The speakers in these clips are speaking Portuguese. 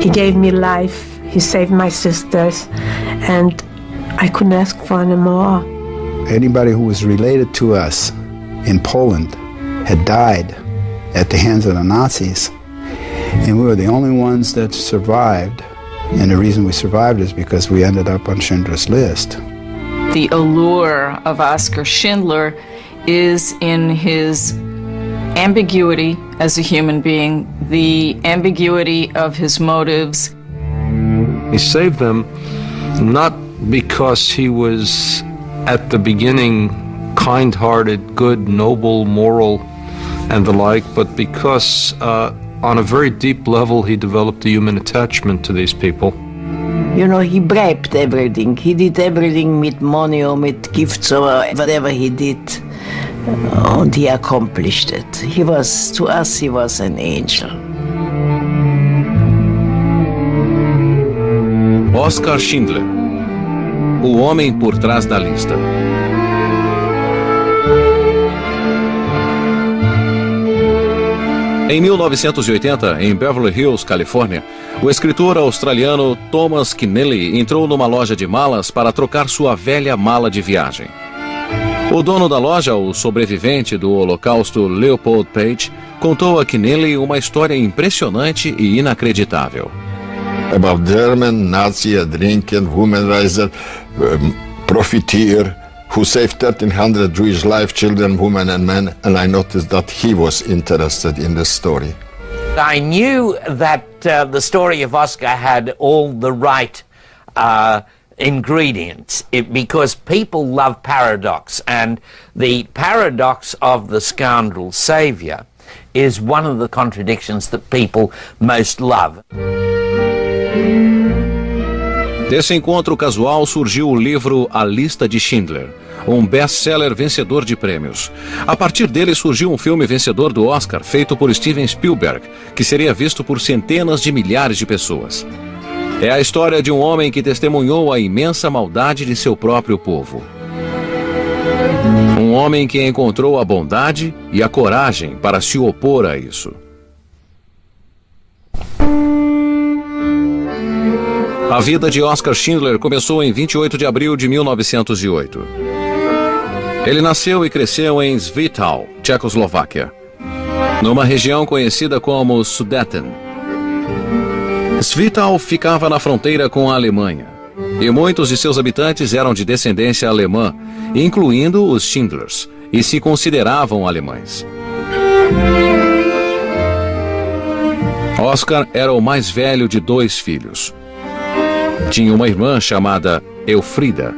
He gave me life, he saved my sisters, and I couldn't ask for any more. Anybody who was related to us in Poland had died at the hands of the Nazis, and we were the only ones that survived. And the reason we survived is because we ended up on Schindler's List. The allure of Oskar Schindler is in his ambiguity as a human being, the ambiguity of his motives. He saved them not because he was at the beginning kind-hearted, good, noble, moral, and the like, but because on a very deep level he developed a human attachment to these people. You know, he bribed everything. He did everything with money or with gifts or whatever he did. And he accomplished it. To us, he was an angel. Oskar Schindler, o homem por trás da lista. Em 1980, em Beverly Hills, Califórnia, o escritor australiano Thomas Keneally entrou numa loja de malas para trocar sua velha mala de viagem. O dono da loja, o sobrevivente do Holocausto Leopold Page, contou a Keneally uma história impressionante e inacreditável. About German, Nazi, drinking, womanizer, profiteer, who saved 1,300 Jewish lives, children, women and men, and I noticed that he was interested in the story. I knew that the story of Oskar had all the right ingredients because people love paradox, and the paradox of the scoundrel savior is one of the contradictions that people most love. Desse encontro casual surgiu o livro A Lista de Schindler, um best-seller vencedor de prêmios. A partir dele surgiu um filme vencedor do Oscar, feito por Steven Spielberg, que seria visto por centenas de milhares de pessoas. É a história de um homem que testemunhou a imensa maldade de seu próprio povo. Um homem que encontrou a bondade e a coragem para se opor a isso. A vida de Oskar Schindler começou em 28 de abril de 1908. Ele nasceu e cresceu em Świetów, Tchecoslováquia, numa região conhecida como Sudeten. Świetów ficava na fronteira com a Alemanha, e muitos de seus habitantes eram de descendência alemã, incluindo os Schindlers, e se consideravam alemães. Oskar era o mais velho de 2 filhos. Tinha uma irmã chamada Elfrida.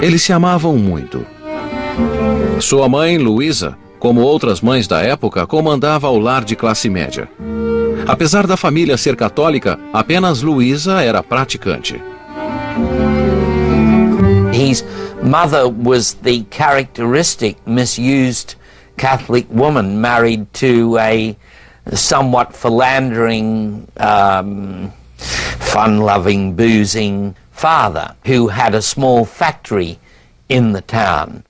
Eles se amavam muito. Sua mãe, Luisa, como outras mães da época, comandava o lar de classe média. Apesar da família ser católica, apenas Luisa era praticante. His mother was the characteristic misused Catholic woman married to a somewhat philandering, fun-loving, boozing father who had a small factory in the town.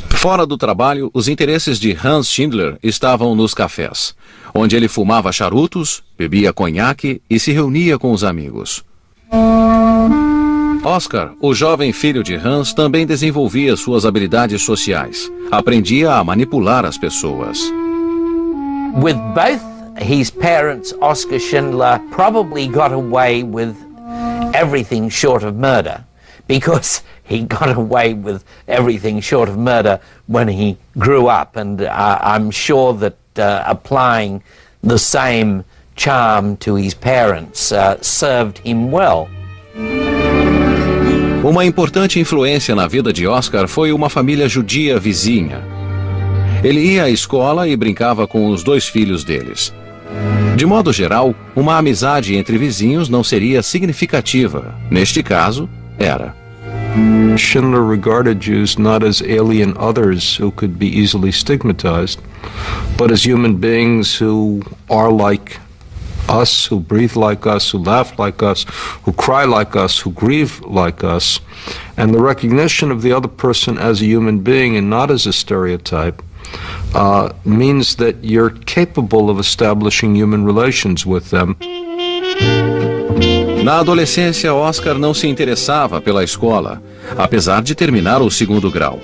Fora do trabalho, os interesses de Hans Schindler estavam nos cafés, onde ele fumava charutos, bebia conhaque e se reunia com os amigos. Oskar, o jovem filho de Hans, também desenvolvia suas habilidades sociais. Aprendia a manipular as pessoas. With both his parents, Oskar Schindler probably got away with everything short of murder, because he got away with everything short of murder when he grew up, and I'm sure that applying the same charm to his parents served him well. Uma importante influência na vida de Oskar foi uma família judia vizinha. Ele ia à escola e brincava com os 2 filhos deles. De modo geral, uma amizade entre vizinhos não seria significativa. Neste caso, era. Schindler regarded Jews not as alien others who could be easily stigmatized, but as human beings who are like us, who breathe like us, who laugh like us, who cry like us, who grieve like us. And the recognition of the other person as a human being and not as a stereotype means that you're capable of establishing human relations with them. Na adolescência, Oscar não se interessava pela escola, apesar de terminar o 2º grau.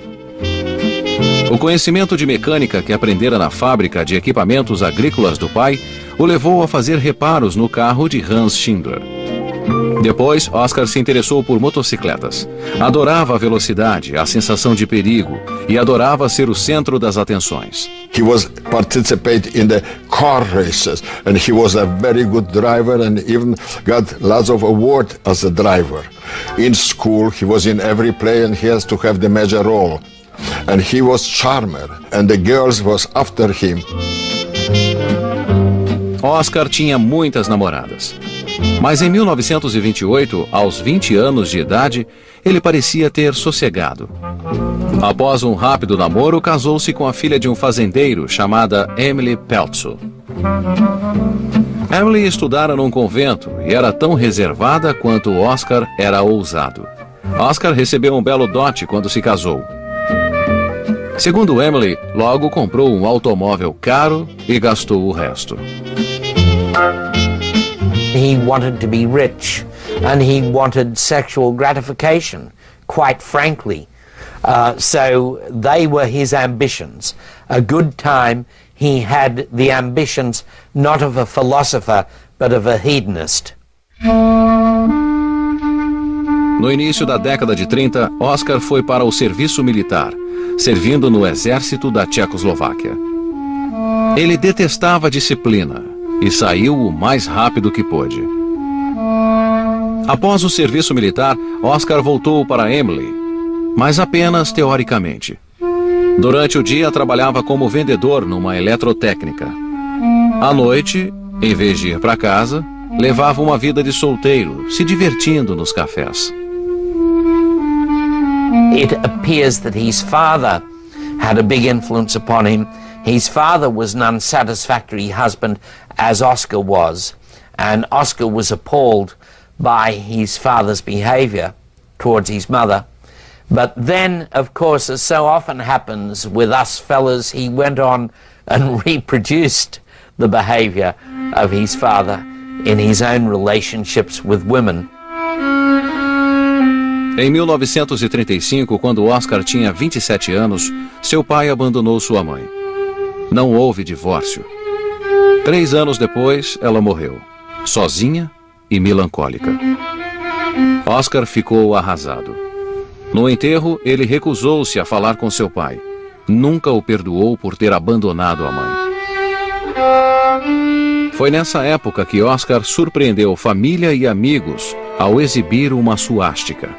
O conhecimento de mecânica que aprendera na fábrica de equipamentos agrícolas do pai o levou a fazer reparos no carro de Hans Schindler. Depois, Oscar se interessou por motocicletas. Adorava a velocidade, a sensação de perigo e adorava ser o centro das atenções. He was participating in the car races and he was a very good driver and even got lots of awards as a driver. In school, he was in every play and he has to have the major role. And he was charmer and the girls was after him. Oscar tinha muitas namoradas. Mas em 1928, aos 20 anos de idade, ele parecia ter sossegado. Após um rápido namoro, casou-se com a filha de um fazendeiro chamada Emily Peltzo. Emily estudara num convento e era tão reservada quanto Oscar era ousado. Oscar recebeu um belo dote quando se casou. Segundo Emily, logo comprou um automóvel caro e gastou o resto. He wanted to be rich and he wanted sexual gratification, quite frankly. So they were his ambitions. A good time, he had the ambitions not of a philosopher, but of a hedonist. No início da década de 30, Oscar foi para o serviço militar, servindo no exército da Tchecoslováquia. Ele detestava a disciplina e saiu o mais rápido que pôde. Após o serviço militar, Oscar voltou para Emily, mas apenas teoricamente. Durante o dia, trabalhava como vendedor numa eletrotécnica. À noite, em vez de ir para casa, levava uma vida de solteiro, se divertindo nos cafés. It appears that his father had a big influence upon him. His father was an unsatisfactory husband, as Oscar was, and Oscar was appalled by his father's behavior towards his mother. But then, of course, as so often happens with us fellas, he went on and reproduced the behavior of his father in his own relationships with women. Em 1935, quando Oscar tinha 27 anos, seu pai abandonou sua mãe. Não houve divórcio. 3 anos depois, ela morreu, sozinha e melancólica. Oscar ficou arrasado. No enterro, ele recusou-se a falar com seu pai. Nunca o perdoou por ter abandonado a mãe. Foi nessa época que Oscar surpreendeu família e amigos ao exibir uma suástica.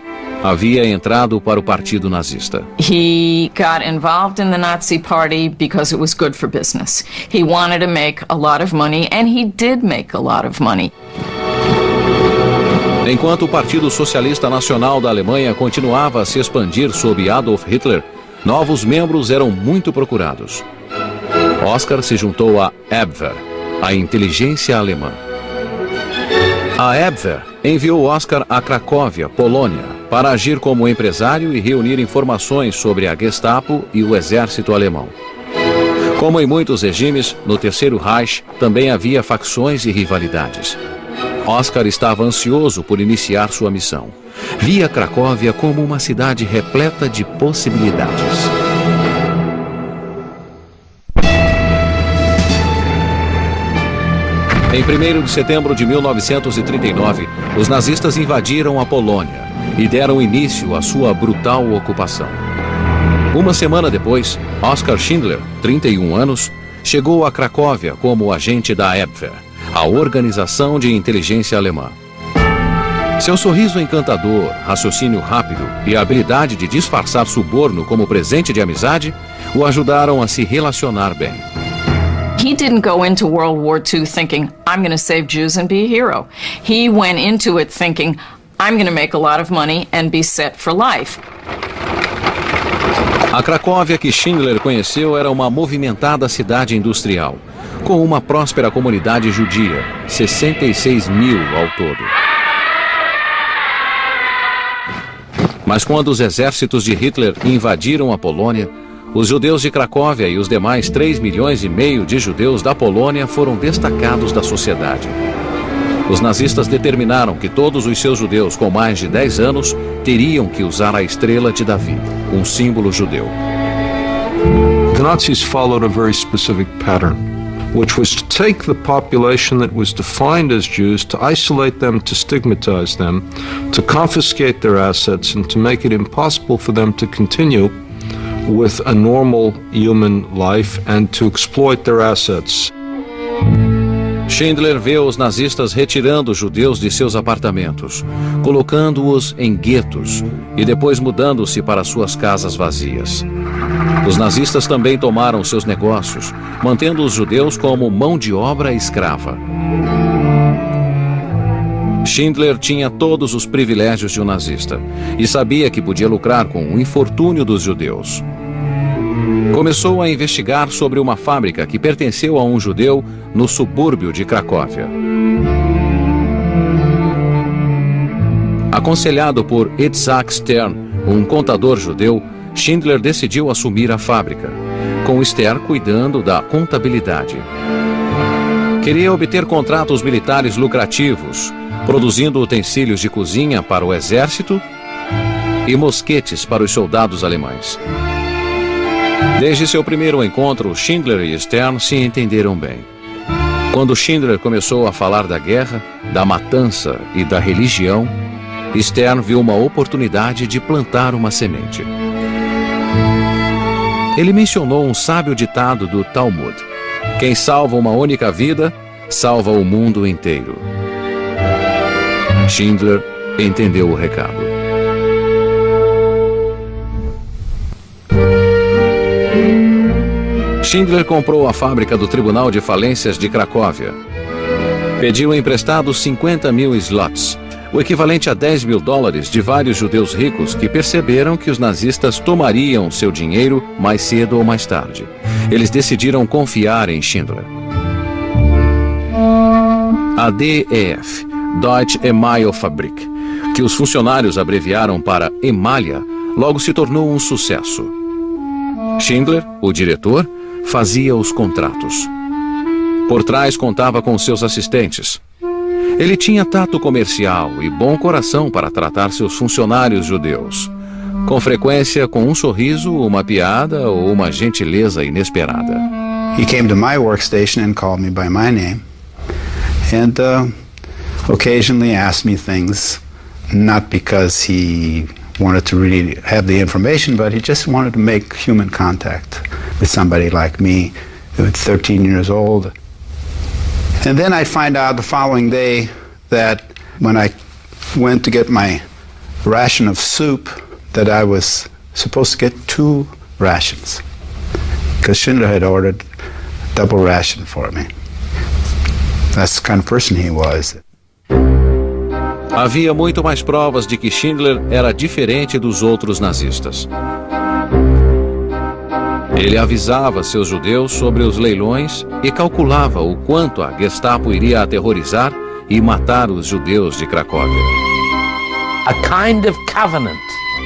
Havia entrado para o partido nazista. He got involved in the Nazi Party because it was good for business. He wanted to make a lot of money, and he did make a lot of money. Enquanto o Partido Socialista Nacional da Alemanha continuava a se expandir sob Adolf Hitler, novos membros eram muito procurados. Oscar se juntou à Abwehr, a inteligência alemã. A Abwehr enviou Oscar a Cracóvia, Polônia, para agir como empresário e reunir informações sobre a Gestapo e o exército alemão. Como em muitos regimes, no Terceiro Reich também havia facções e rivalidades. Oscar estava ansioso por iniciar sua missão. Via Cracóvia como uma cidade repleta de possibilidades. Em 1º de setembro de 1939, os nazistas invadiram a Polônia e deram início à sua brutal ocupação. Uma semana depois, Oskar Schindler, 31 anos, chegou a Cracóvia como agente da Abwehr, a organização de inteligência alemã. Seu sorriso encantador, raciocínio rápido e a habilidade de disfarçar suborno como presente de amizade o ajudaram a se relacionar bem. He didn't go into World War II thinking, I'm going to save Jews and be a hero. He went into it thinking, I'm going to make a lot of money and be set for life. A Cracóvia que Schindler conheceu era uma movimentada cidade industrial, com uma próspera comunidade judia, 66 mil ao todo. Mas quando os exércitos de Hitler invadiram a Polônia, os judeus de Cracóvia e os demais 3,5 milhões de judeus da Polônia foram destacados da sociedade. Os nazistas determinaram que todos os seus judeus com mais de 10 anos teriam que usar a estrela de Davi, um símbolo judeu. The Nazis followed a very specific pattern, which was to take the population that was defined as Jews, to isolate them, to stigmatize them, to confiscate their assets, and to make it impossible for them to continue with a normal human life and to exploit their assets. Schindler vê os nazistas retirando os judeus de seus apartamentos, colocando-os em guetos e depois mudando-se para suas casas vazias. Os nazistas também tomaram seus negócios, mantendo os judeus como mão de obra escrava. Schindler tinha todos os privilégios de um nazista e sabia que podia lucrar com o infortúnio dos judeus. Começou a investigar sobre uma fábrica que pertenceu a um judeu no subúrbio de Cracóvia. Aconselhado por Itzhak Stern, um contador judeu, Schindler decidiu assumir a fábrica, com Stern cuidando da contabilidade. Queria obter contratos militares lucrativos, produzindo utensílios de cozinha para o exército e mosquetes para os soldados alemães. Desde seu primeiro encontro, Schindler e Stern se entenderam bem. Quando Schindler começou a falar da guerra, da matança e da religião, Stern viu uma oportunidade de plantar uma semente. Ele mencionou um sábio ditado do Talmud: quem salva uma única vida, salva o mundo inteiro. Schindler entendeu o recado. Schindler comprou a fábrica do Tribunal de Falências de Cracóvia. Pediu emprestados 50 mil zlotys, o equivalente a $10 mil, de vários judeus ricos que perceberam que os nazistas tomariam seu dinheiro mais cedo ou mais tarde. Eles decidiram confiar em Schindler. A DEF, Deutsche Emailfabrik, que os funcionários abreviaram para Emalha, logo se tornou um sucesso. Schindler, o diretor, fazia os contratos. Por trás contava com seus assistentes. Ele tinha tato comercial e bom coração para tratar seus funcionários judeus, com frequência com um sorriso, uma piada ou uma gentileza inesperada. He came to my workstation and called me by my name, and occasionally asked me things, not because he wanted to really have the information, but he just wanted to make human contact with somebody like me, who was 13 years old. And then I'd find out the following day that when I went to get my ration of soup, that I was supposed to get 2 rations, because Schindler had ordered double ration for me. That's the kind of person he was. Havia muito mais provas de que Schindler era diferente dos outros nazistas. Ele avisava seus judeus sobre os leilões e calculava o quanto a Gestapo iria aterrorizar e matar os judeus de Cracóvia. A kind of covenant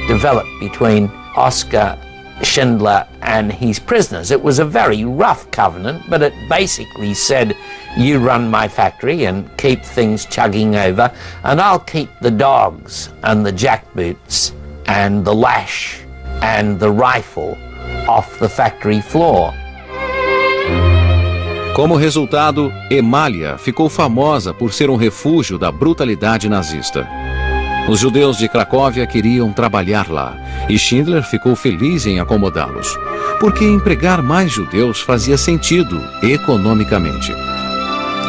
developed between Oskar Schindler and his prisoners. It was a very rough covenant, but it basically said, you run my factory and keep things chugging over, and I'll keep the dogs and the jackboots and the lash and the rifle off the factory floor. Como resultado, Emalha ficou famosa por ser um refúgio da brutalidade nazista. Os judeus de Cracóvia queriam trabalhar lá, e Schindler ficou feliz em acomodá-los, porque empregar mais judeus fazia sentido economicamente.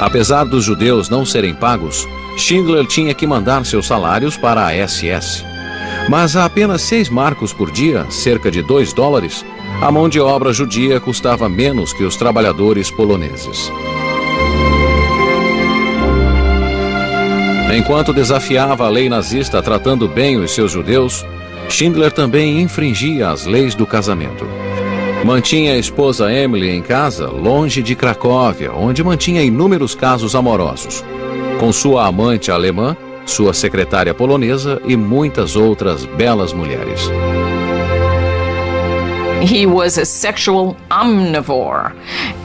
Apesar dos judeus não serem pagos, Schindler tinha que mandar seus salários para a SS. Mas a apenas 6 marcos por dia, cerca de $2, a mão de obra judia custava menos que os trabalhadores poloneses. Enquanto desafiava a lei nazista tratando bem os seus judeus, Schindler também infringia as leis do casamento. Mantinha a esposa Emily em casa, longe de Cracóvia, onde mantinha inúmeros casos amorosos, com sua amante alemã, sua secretária polonesa e muitas outras belas mulheres. He was a sexual omnivore,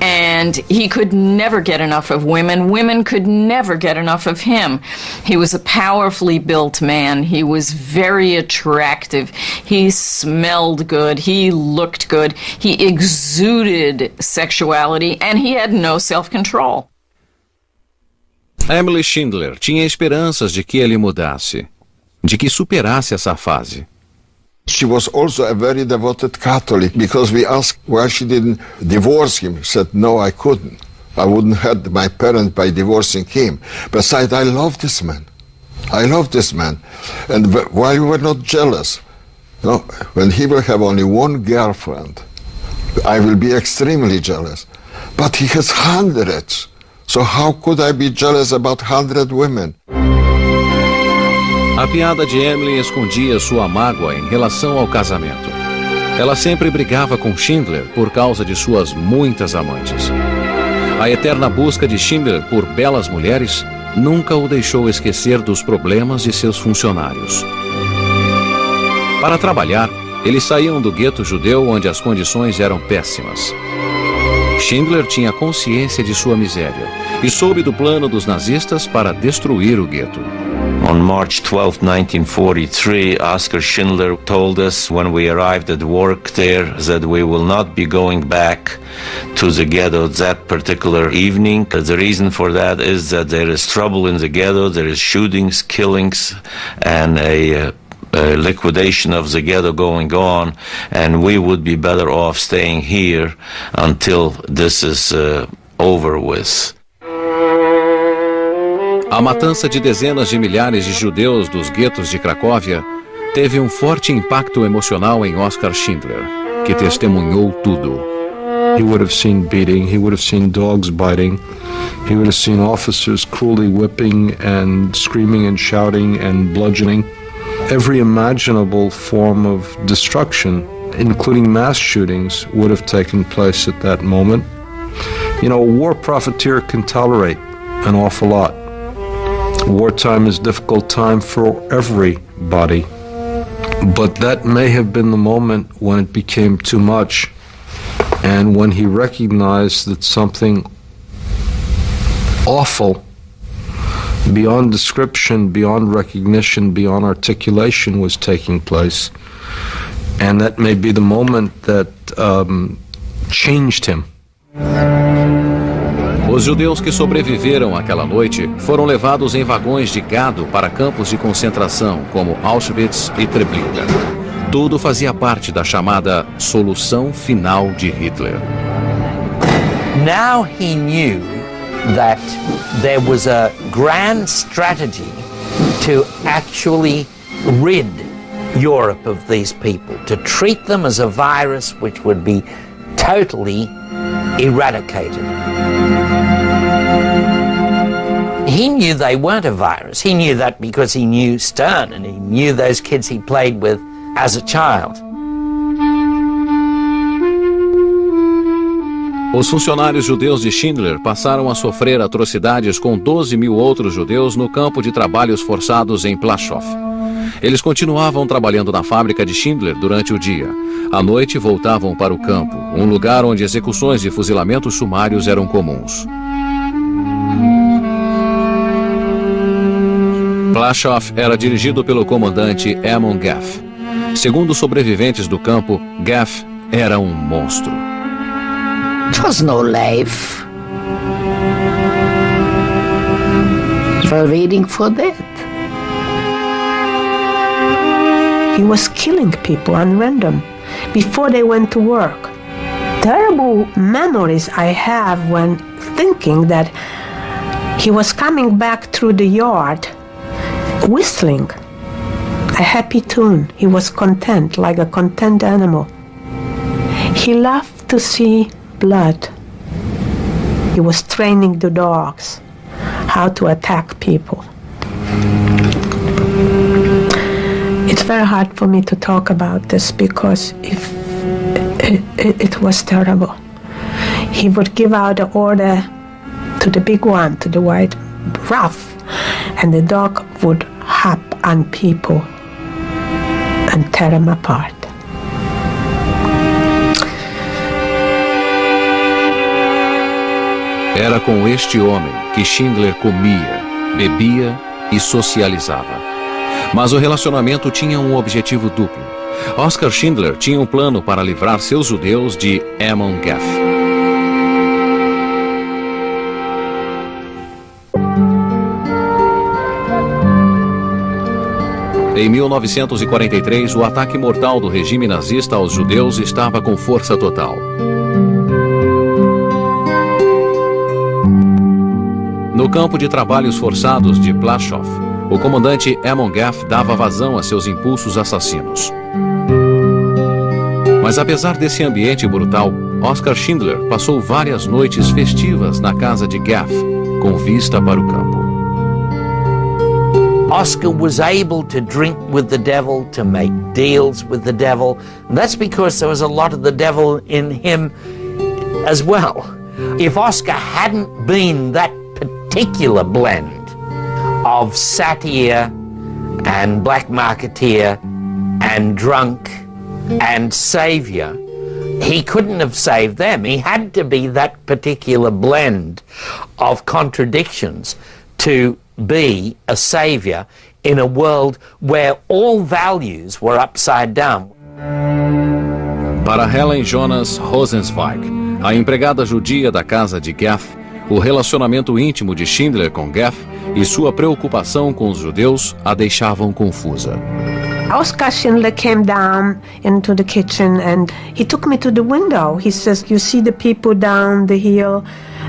and he could never get enough of women. Women could never get enough of him. He was a powerfully built man. He was very attractive. He smelled good. He looked good. He exuded sexuality, and he had no self-control. Emily Schindler tinha esperanças de que ele mudasse, de que superasse essa fase. She was also a very devoted Catholic, because we asked why she didn't divorce him. She said, no, I couldn't. I wouldn't hurt my parents by divorcing him. Besides, I love this man. I love this man. And while we were not jealous, no, when he will have only one girlfriend, I will be extremely jealous. But he has hundreds. So how could I be jealous about 100 women? A piada de Emily escondia sua mágoa em relação ao casamento. Ela sempre brigava com Schindler por causa de suas muitas amantes. A eterna busca de Schindler por belas mulheres nunca o deixou esquecer dos problemas de seus funcionários. Para trabalhar, eles saíam do gueto judeu onde as condições eram péssimas. Schindler tinha consciência de sua miséria e soube do plano dos nazistas para destruir o gueto. On March 12, 1943, Oskar Schindler told us when we arrived at work there that we will not be going back to the ghetto that particular evening. The reason for that is that there is trouble in the ghetto, there is shootings, killings, and a liquidation of the ghetto going on, and we would be better off staying here until this is over with. A matança de dezenas de milhares de judeus dos guetos de Cracóvia teve um forte impacto emocional em Oskar Schindler, que testemunhou tudo. He would have seen beating, he would have seen dogs biting, he would have seen officers cruelly whipping and screaming and shouting and bludgeoning. Every imaginable form of destruction, including mass shootings, would have taken place at that moment. You know, a war profiteer can tolerate an awful lot. Wartime is a difficult time for everybody, but that may have been the moment when it became too much, and when he recognized that something awful, beyond description, beyond recognition, beyond articulation was taking place, and that may be the moment that changed him. Os judeus que sobreviveram àquela noite foram levados em vagões de gado para campos de concentração como Auschwitz e Treblinka. Tudo fazia parte da chamada solução final de Hitler. Now he knew that there was a grand strategy to actually rid Europe of these people, to treat them as a virus which would be totally eradicated. He knew they weren't a virus. He knew that because he knew Stern and he knew those kids he played with as a child. Os funcionários judeus de Schindler passaram a sofrer atrocidades com 12 mil outros judeus no campo de trabalhos forçados em Plaszow. Eles continuavam trabalhando na fábrica de Schindler durante o dia. À noite voltavam para o campo, um lugar onde execuções e fuzilamentos sumários eram comuns. Plaszow era dirigido pelo comandante Amon Gaff. Segundo sobreviventes do campo, Gaff era um monstro. It was no life. We were waiting for that. He was killing people at random before they went to work. Terrible memories I have when thinking that he was coming back through the yard, whistling a happy tune. He was content, like a content animal. He loved to see blood. He was training the dogs how to attack people. It's very hard for me to talk about this because it was terrible. He would give out the order to the big one, to the white rough, and the dog would hop on people and tear them apart. Era com este homem que Schindler comia, bebia e socializava. Mas o relacionamento tinha um objetivo duplo. Oskar Schindler tinha um plano para livrar seus judeus de Amon Geth. Em 1943, o ataque mortal do regime nazista aos judeus estava com força total. No campo de trabalhos forçados de Plaszow, o comandante Amon Geth dava vazão a seus impulsos assassinos. Mas apesar desse ambiente brutal, Oskar Schindler passou várias noites festivas na casa de Geth, com vista para o campo. Oskar was able to drink with the devil, to make deals with the devil. And that's because there was a lot of the devil in him as well. If Oskar hadn't been that particular blend of satyr and black marketeer and drunk and savior, he couldn't have saved them. He had to be that particular blend of contradictions to be a savior in a world where all values were upside down. Para Helen Jonas Rosenzweig, a empregada judia da casa de Geth, o relacionamento íntimo de Schindler com Geth e sua preocupação com os judeus a deixavam confusa. Oskar Schindler came down into the kitchen and he took me to the window. He says, "You see the people down the hill?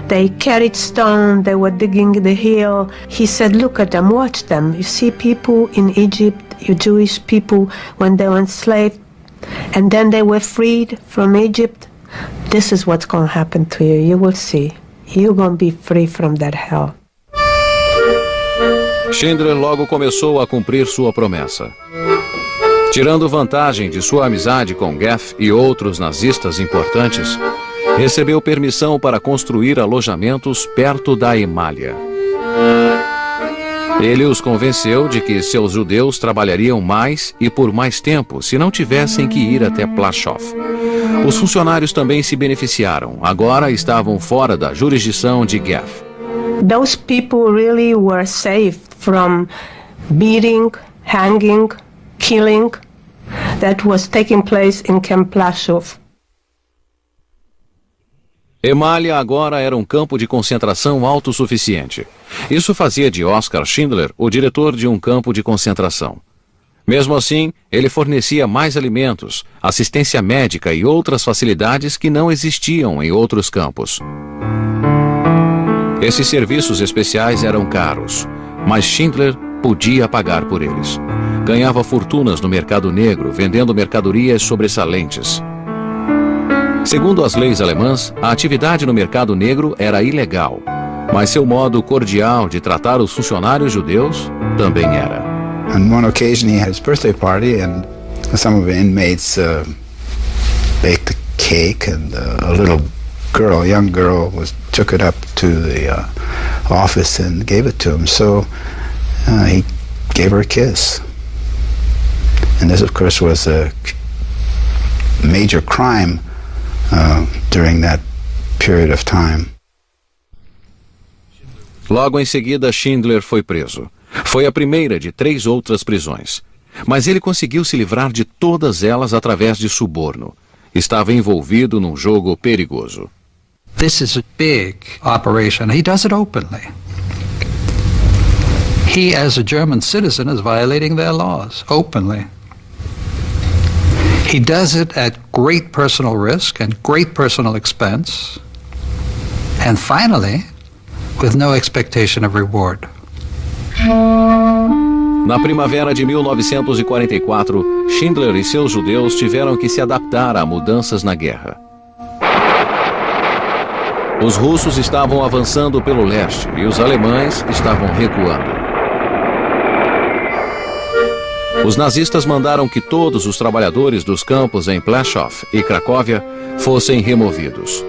They carried stone, they were digging the hill." He said, "Look at them, watch them. You see people in Egypt, you Jewish people, when they were enslaved, and then they were freed from Egypt. This is what's going to happen to you. You will see. You're going to be free from that hell." Schindler logo começou a cumprir sua promessa. Tirando vantagem de sua amizade com Geth e outros nazistas importantes, recebeu permissão para construir alojamentos perto da Emália. Ele os convenceu de que seus judeus trabalhariam mais e por mais tempo se não tivessem que ir até Plaszow. Os funcionários também se beneficiaram. Agora estavam fora da jurisdição de Geth. Those people really were saved from beating, hanging, killing that was taking place in Camp Plaszow. Emália agora era um campo de concentração autossuficiente. Isso fazia de Oskar Schindler o diretor de um campo de concentração. Mesmo assim, ele fornecia mais alimentos, assistência médica e outras facilidades que não existiam em outros campos. Esses serviços especiais eram caros, mas Schindler podia pagar por eles. Ganhava fortunas no mercado negro, vendendo mercadorias sobressalentes. Segundo as leis alemãs, a atividade no mercado negro era ilegal, mas seu modo cordial de tratar os funcionários judeus também era. On one occasion he had his birthday party and some of the inmates baked a cake and a little girl, a young girl, took it up to the office and gave it to him. So he gave her a kiss. And this, of course, was a major crime during that period of time. Logo em seguida, Schindler foi preso. Foi a primeira de 3 outras prisões. Mas ele conseguiu se livrar de todas elas através de suborno. Estava envolvido num jogo perigoso. This is a big operation. He does it openly. He, as a German citizen, is violating their laws openly. He does it at great personal risk and great personal expense. And finally, with no expectation of reward. Na primavera de 1944, Schindler e seus judeus tiveram que se adaptar a mudanças na guerra. Os russos estavam avançando pelo leste e os alemães estavam recuando. Os nazistas mandaram que todos os trabalhadores dos campos em Plaszow e Cracóvia fossem removidos.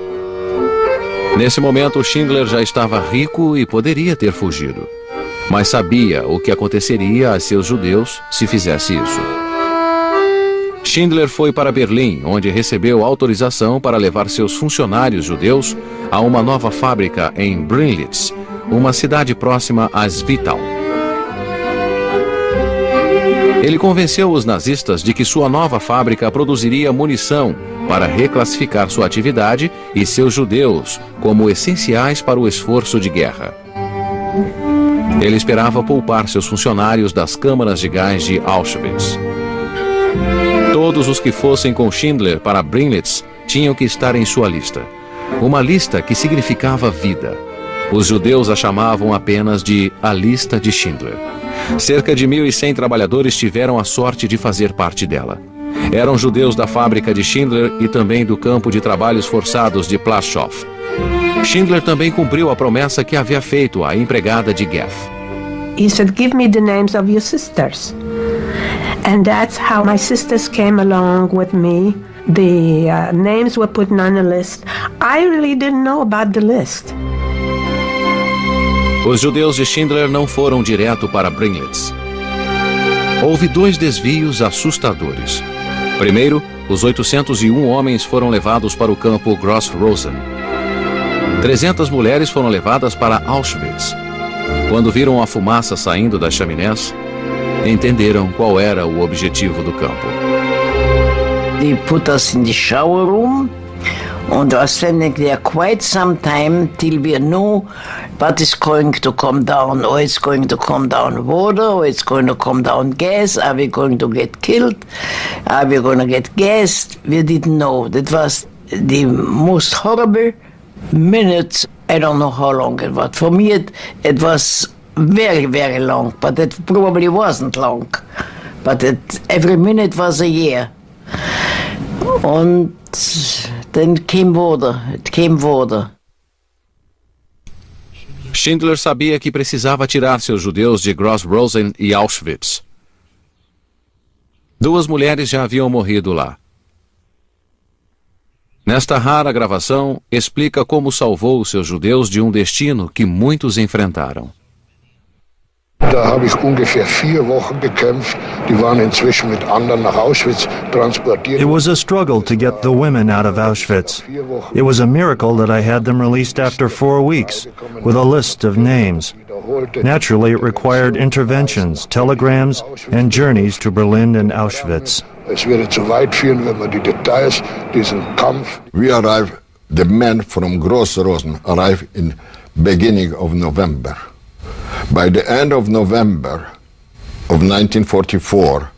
Nesse momento, Schindler já estava rico e poderia ter fugido, mas sabia o que aconteceria a seus judeus se fizesse isso. Schindler foi para Berlim, onde recebeu autorização para levar seus funcionários judeus a uma nova fábrica em Brinlitz, uma cidade próxima a Zwittau. Ele convenceu os nazistas de que sua nova fábrica produziria munição para reclassificar sua atividade e seus judeus como essenciais para o esforço de guerra. Ele esperava poupar seus funcionários das câmaras de gás de Auschwitz. Todos os que fossem com Schindler para Brinlitz tinham que estar em sua lista. Uma lista que significava vida. Os judeus a chamavam apenas de a lista de Schindler. Cerca de 1.100 trabalhadores tiveram a sorte de fazer parte dela. Eram judeus da fábrica de Schindler e também do campo de trabalhos forçados de Plaszow. Schindler também cumpriu a promessa que havia feito à empregada de Geth. He said, "Give me the names of your sisters." And that's how my sisters came along with me. The names were put on a list. I really didn't know about the list. Os judeus de Schindler não foram direto para Brinlitz. Houve 2 desvios assustadores. Primeiro, os 801 homens foram levados para o campo Gross-Rosen. 300 mulheres foram levadas para Auschwitz. Quando viram a fumaça saindo das chaminés, entenderam qual era o objetivo do campo. They put us in the shower room and are standing there quite some time till we know what is going to come down. Or it's going to come down water, or it's going to come down gas. Are we going to get killed? Are we going to get gassed? We didn't know. That was the most horrible minutes. I don't know how long it was. For me, it was very, very long, but it probably wasn't long. But every minute was a year. And then came water. It came water. Schindler sabia que precisava tirar seus judeus de Gross-Rosen e Auschwitz. 2 mulheres já haviam morrido lá. Nesta rara gravação, explica como salvou seus judeus de destino que muitos enfrentaram. Da habe ich ungefähr 4 Wochen gekämpft. Die waren inzwischen mit anderen nach Auschwitz transportiert. It was a struggle to get the women out of Auschwitz. It was a miracle that I had them released after 4 weeks, with a list of names. Naturally, it required interventions, telegrams, and journeys to Berlin and Auschwitz. Es würde zu weit führen, wenn man die Details diesen Kampf. We arrived, the men from Gross-Rosen arrived in beginning of November. By the end of November of 1944,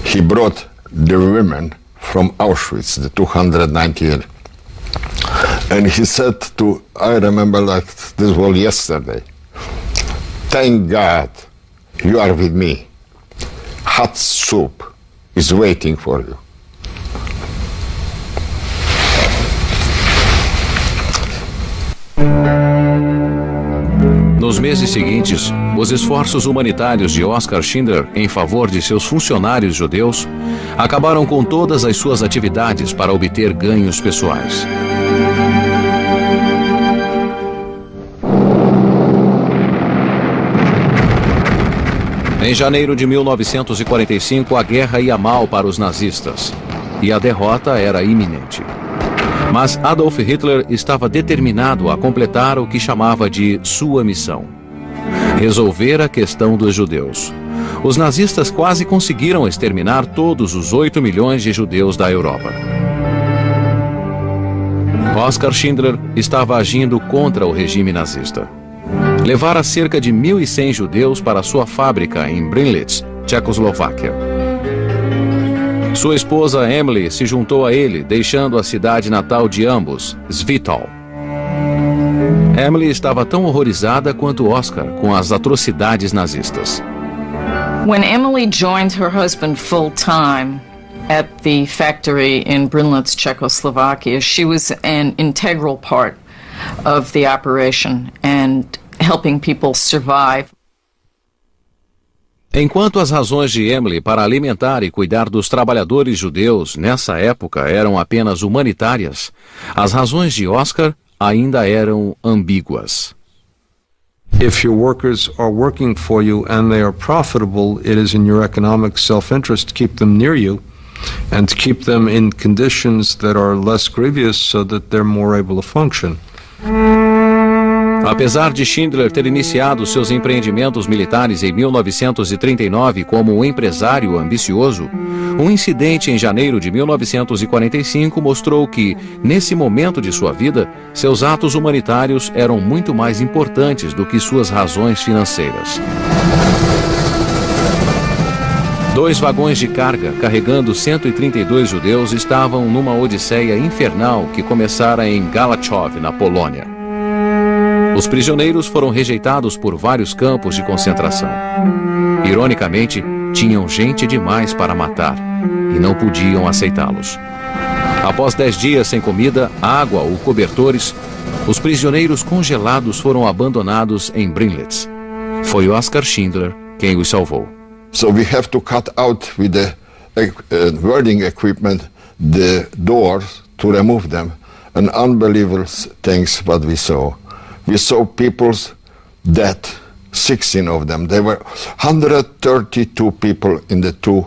he brought the women from Auschwitz, the 298. And he said to, I remember like this was yesterday, thank God you are with me. Hot soup is waiting for you. Nos meses seguintes, os esforços humanitários de Oskar Schindler em favor de seus funcionários judeus acabaram com todas as suas atividades para obter ganhos pessoais. Em janeiro de 1945, a guerra ia mal para os nazistas e a derrota era iminente. Mas Adolf Hitler estava determinado a completar o que chamava de sua missão: resolver a questão dos judeus. Os nazistas quase conseguiram exterminar todos os 8 milhões de judeus da Europa. Oskar Schindler estava agindo contra o regime nazista. Levara cerca de 1.100 judeus para sua fábrica em Brinlitz, Tchecoslováquia. Sua esposa Emily se juntou a ele, deixando a cidade natal de ambos, Zwittau. Emily estava tão horrorizada quanto Oskar com as atrocidades nazistas. When Emily joined her husband full-time at the factory in Brinlitz, Czechoslovakia, she was an integral part of the operation and helping people survive. Enquanto as razões de Emily para alimentar e cuidar dos trabalhadores judeus nessa época eram apenas humanitárias, as razões de Oskar ainda eram ambíguas. If your workers are working for you and they are profitable, it is in your economic self-interest to keep them near you and to keep them in conditions that are less grievous so that they're more able to function. Apesar de Schindler ter iniciado seus empreendimentos militares em 1939 como um empresário ambicioso, um incidente em janeiro de 1945 mostrou que, nesse momento de sua vida, seus atos humanitários eram muito mais importantes do que suas razões financeiras. 2 vagões de carga carregando 132 judeus estavam numa odisseia infernal que começara em Galachov, na Polônia. Os prisioneiros foram rejeitados por vários campos de concentração. Ironicamente, tinham gente demais para matar e não podiam aceitá-los. Após 10 dias sem comida, água ou cobertores, os prisioneiros congelados foram abandonados em Brinlitz. Foi Oskar Schindler quem os salvou. So we have to cut out with the welding equipment the doors to remove them. And unbelievable things what we saw. We saw people's dead, 16 of them. There were 132 people in the 2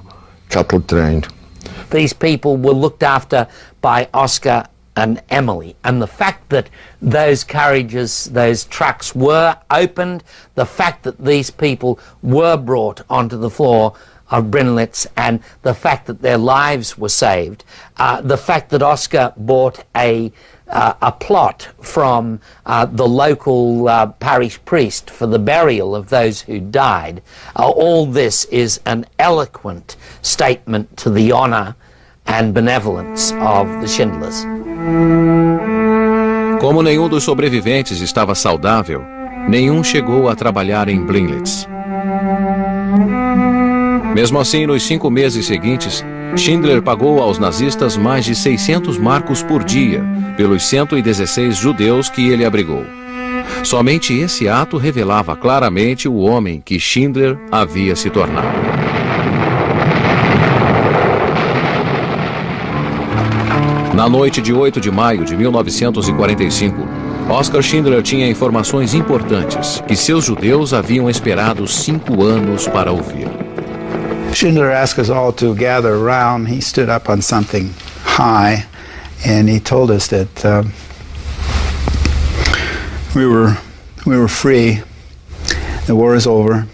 cattle train. These people were looked after by Oskar and Emily, and the fact that those carriages, those trucks were opened, the fact that these people were brought onto the floor of Brinlitz, and the fact that their lives were saved, the fact that Oskar bought a plot from the local parish priest for the burial of those who died. All this is an eloquent statement to the honor and benevolence of the Schindlers. Como nenhum dos sobreviventes estava saudável, nenhum chegou a trabalhar em Brinlitz. Mesmo assim, nos 5 meses seguintes, Schindler pagou aos nazistas mais de 600 marcos por dia pelos 116 judeus que ele abrigou. Somente esse ato revelava claramente o homem que Schindler havia se tornado. Na noite de 8 de maio de 1945, Oskar Schindler tinha informações importantes que seus judeus haviam esperado 5 anos para ouvir. Schindler asked us all to gather around. He stood up on something high and he told us that we were free, the war is over,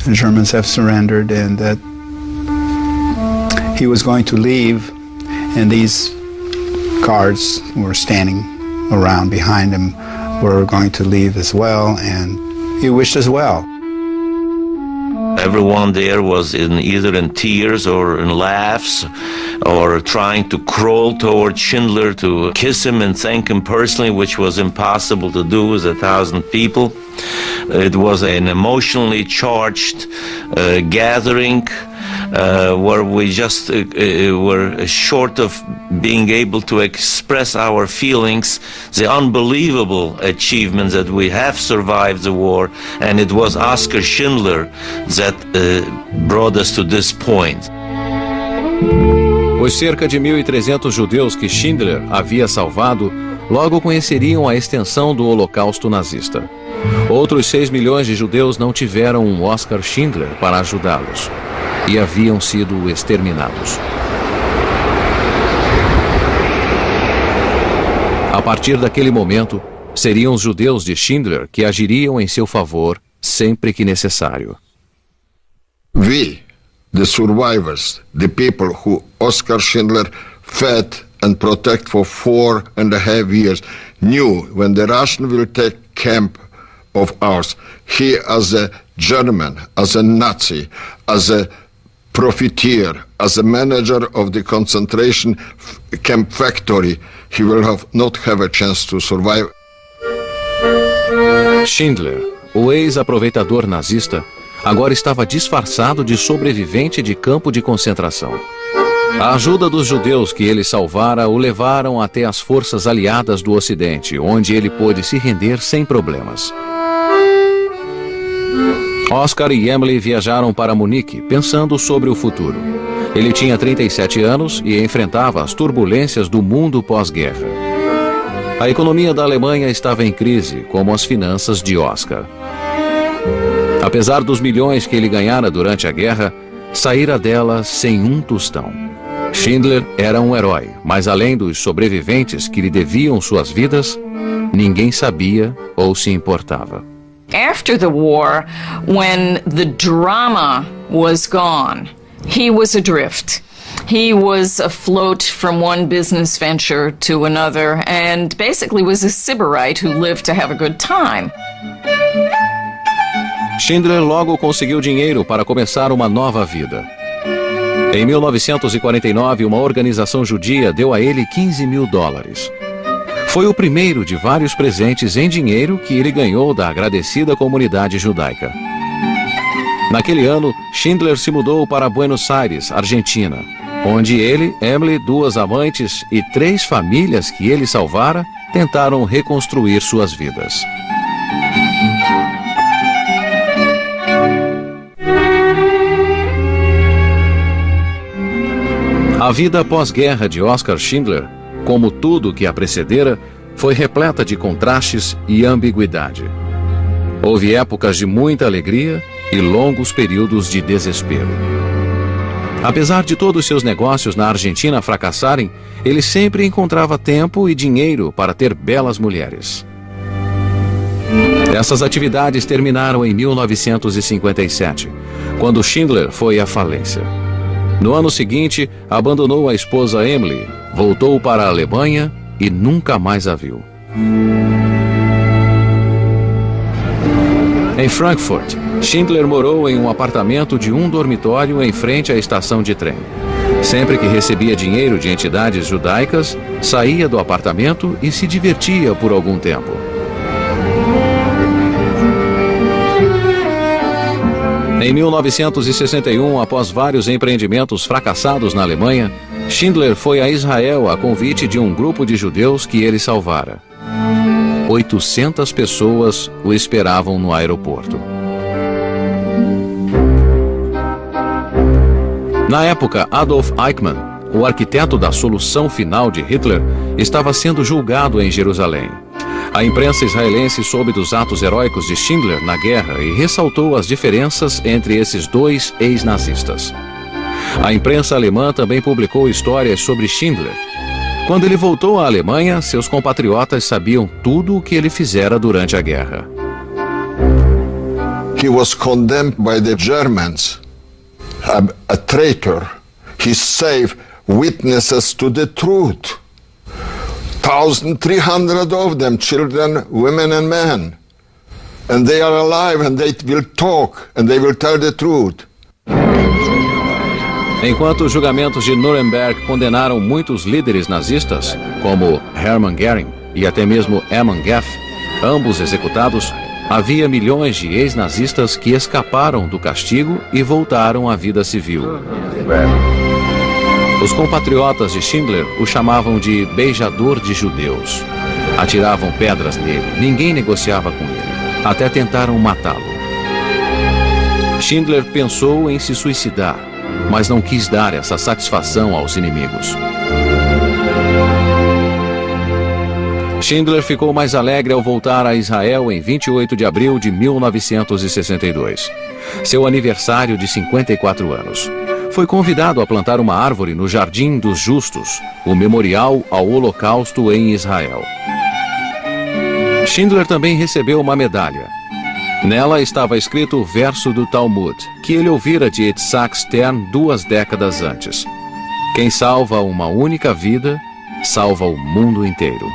the Germans have surrendered, and that he was going to leave, and these guards who were standing around behind him were going to leave as well, and he wished us well. Everyone there was either in tears or in laughs or trying to crawl toward Schindler to kiss him and thank him personally, which was impossible to do with 1,000 people. It was an emotionally charged gathering where we just were short of being able to express our feelings, the unbelievable achievements that we have survived the war, and it was Oskar Schindler that brought us to this point. Os cerca de 1.300 judeus que Schindler havia salvado logo conheceriam a extensão do Holocausto nazista. Outros 6 milhões de judeus não tiveram um Oskar Schindler para ajudá-los e haviam sido exterminados. A partir daquele momento, seriam os judeus de Schindler que agiriam em seu favor sempre que necessário. We, the survivors, the people who Oskar Schindler fed and protected for 4.5 years, knew when the Russian will take camp of ours, he as a German, as a Nazi, as a profiteer, as a manager of the concentration camp factory, he will not have a chance to survive. Schindler, o ex-aproveitador nazista, agora estava disfarçado de sobrevivente de campo de concentração. A ajuda dos judeus que ele salvara o levaram até as forças aliadas do Ocidente, onde ele pôde se render sem problemas. Oskar e Emily viajaram para Munique, pensando sobre o futuro. Ele tinha 37 anos e enfrentava as turbulências do mundo pós-guerra. A economia da Alemanha estava em crise, como as finanças de Oskar. Apesar dos milhões que ele ganhara durante a guerra, saíra dela sem um tostão. Schindler era um herói, mas além dos sobreviventes que lhe deviam suas vidas, ninguém sabia ou se importava. After the war, when the drama was gone, he was adrift. He was afloat from one business venture to another and basically was a sybarite who lived to have a good time. Schindler logo conseguiu dinheiro para começar uma nova vida. Em 1949, uma organização judia deu a ele $15.000. Foi o primeiro de vários presentes em dinheiro que ele ganhou da agradecida comunidade judaica. Naquele ano, Schindler se mudou para Buenos Aires, Argentina, onde ele, Emily, 2 amantes e 3 famílias que ele salvara tentaram reconstruir suas vidas. A vida pós-guerra de Oskar Schindler, como tudo que a precedera, foi repleta de contrastes e ambiguidade. Houve épocas de muita alegria e longos períodos de desespero. Apesar de todos seus negócios na Argentina fracassarem, ele sempre encontrava tempo e dinheiro para ter belas mulheres. Essas atividades terminaram em 1957, quando Schindler foi à falência. No ano seguinte, abandonou a esposa Emily, voltou para a Alemanha e nunca mais a viu. Em Frankfurt, Schindler morou em um apartamento de 1 dormitório em frente à estação de trem. Sempre que recebia dinheiro de entidades judaicas, saía do apartamento e se divertia por algum tempo. Em 1961, após vários empreendimentos fracassados na Alemanha, Schindler foi a Israel a convite de um grupo de judeus que ele salvara. 800 pessoas o esperavam no aeroporto. Na época, Adolf Eichmann, o arquiteto da solução final de Hitler, estava sendo julgado em Jerusalém. A imprensa israelense soube dos atos heróicos de Schindler na guerra e ressaltou as diferenças entre esses 2 ex-nazistas. A imprensa alemã também publicou histórias sobre Schindler. Quando ele voltou à Alemanha, seus compatriotas sabiam tudo o que ele fizera durante a guerra. He was condemned by the Germans, a traitor. He saved witnesses to the truth. 1,300 of them, children, women and men. And they are alive and they will talk and they will tell the truth. Enquanto os julgamentos de Nuremberg condenaram muitos líderes nazistas, como Hermann Göring e até mesmo Hermann Gef, ambos executados, havia milhões de ex-nazistas que escaparam do castigo e voltaram à vida civil. Os compatriotas de Schindler o chamavam de beijador de judeus. Atiravam pedras nele, ninguém negociava com ele, até tentaram matá-lo. Schindler pensou em se suicidar, mas não quis dar essa satisfação aos inimigos. Schindler ficou mais alegre ao voltar a Israel em 28 de abril de 1962, seu aniversário de 54 anos. Foi convidado a plantar uma árvore no Jardim dos Justos, o memorial ao Holocausto em Israel. Schindler também recebeu uma medalha. Nela estava escrito o verso do Talmud, que ele ouvira de Yitzhak Stern 2 décadas antes. Quem salva uma única vida, salva o mundo inteiro.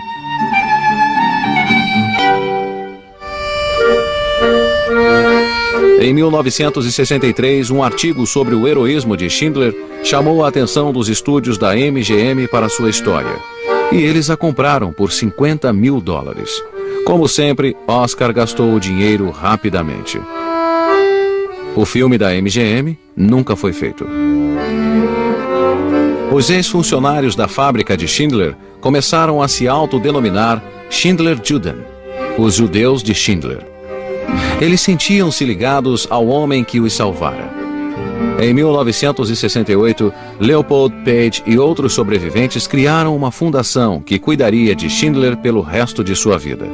Em 1963, um artigo sobre o heroísmo de Schindler chamou a atenção dos estúdios da MGM para sua história, e eles a compraram por $50.000. Como sempre, Oskar gastou o dinheiro rapidamente. O filme da MGM nunca foi feito. Os ex-funcionários da fábrica de Schindler começaram a se autodenominar Schindler-Juden, os judeus de Schindler. Eles sentiam-se ligados ao homem que os salvara. Em 1968, Leopold Page e outros sobreviventes criaram uma fundação que cuidaria de Schindler pelo resto de sua vida.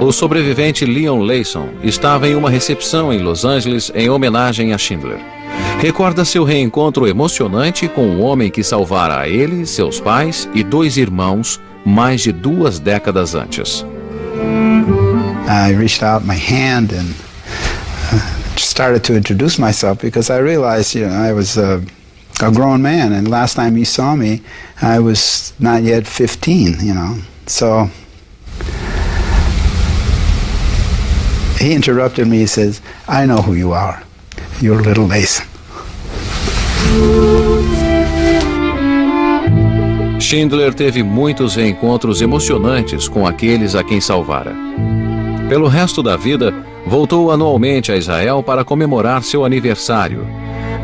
O sobrevivente Leon Layson estava em uma recepção em Los Angeles em homenagem a Schindler. Recorda seu reencontro emocionante com o homem que salvara a ele, seus pais e 2 irmãos mais de 2 décadas antes. I reached out my hand and started to introduce myself because I realized, I was a grown man, and last time he saw me, I was not yet 15, So he interrupted me. He says, "I know who you are. You're Little Mason." Schindler teve muitos reencontros emocionantes com aqueles a quem salvara. Pelo resto da vida, voltou anualmente a Israel para comemorar seu aniversário.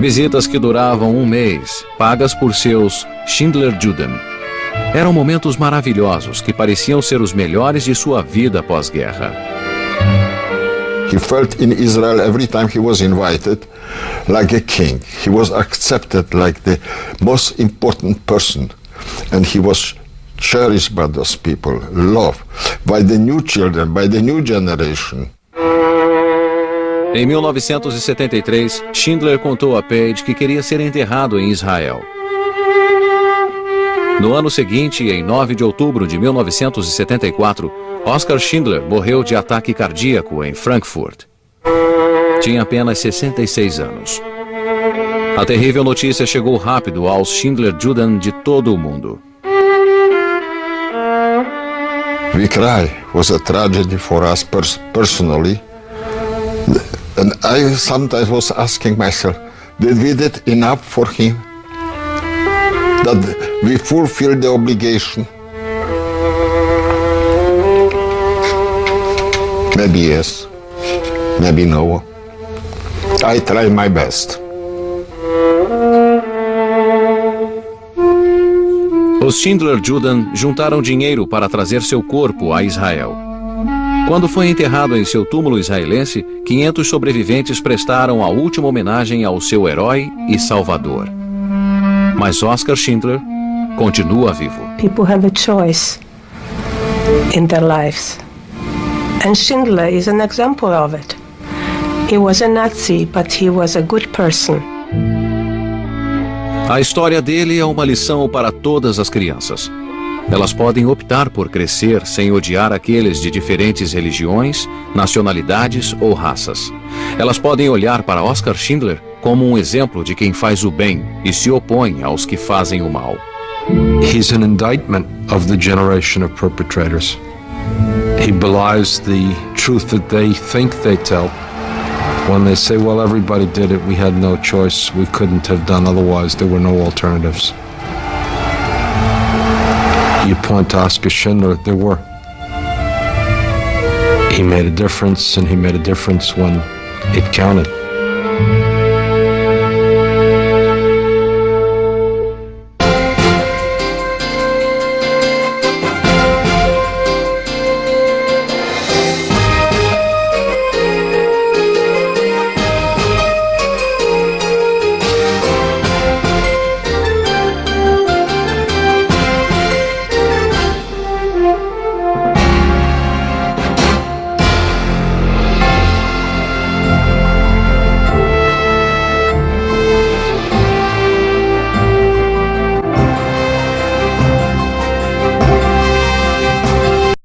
Visitas que duravam um mês, pagas por seus Schindler-Juden. Eram momentos maravilhosos que pareciam ser os melhores de sua vida pós-guerra. He felt in Israel every time he was invited like a king. He was accepted like the most important person, and he was cherished by those people, loved by the new children, by the new generation. Em 1973, Schindler contou a Page que queria ser enterrado em Israel. No ano seguinte, em 9 de outubro de 1974, Oskar Schindler morreu de ataque cardíaco em Frankfurt. Tinha apenas 66 anos. A terrível notícia chegou rápido aos Schindler-Juden de todo o mundo. We cry. It was a tragedy for us personally. And I sometimes was asking myself, did we did enough for him? That we fulfilled the obligation? Maybe yes, maybe no. I try my best. Os Schindler-Juden juntaram dinheiro para trazer seu corpo a Israel. Quando foi enterrado em seu túmulo israelense, 500 sobreviventes prestaram a última homenagem ao seu herói e salvador. Mas Oskar Schindler continua vivo. People have a choice in their lives. And Schindler is an example of it. He was a Nazi, but he was a good person. A história dele é uma lição para todas as crianças. Elas podem optar por crescer sem odiar aqueles de diferentes religiões, nacionalidades ou raças. Elas podem olhar para Oskar Schindler como um exemplo de quem faz o bem e se opõe aos que fazem o mal. He's an indictment of the generation of perpetrators. He belies the truth that they think they tell. When they say, well, everybody did it, we had no choice, we couldn't have done otherwise, there were no alternatives. You point to Oskar Schindler, there were. He made a difference, and he made a difference when it counted.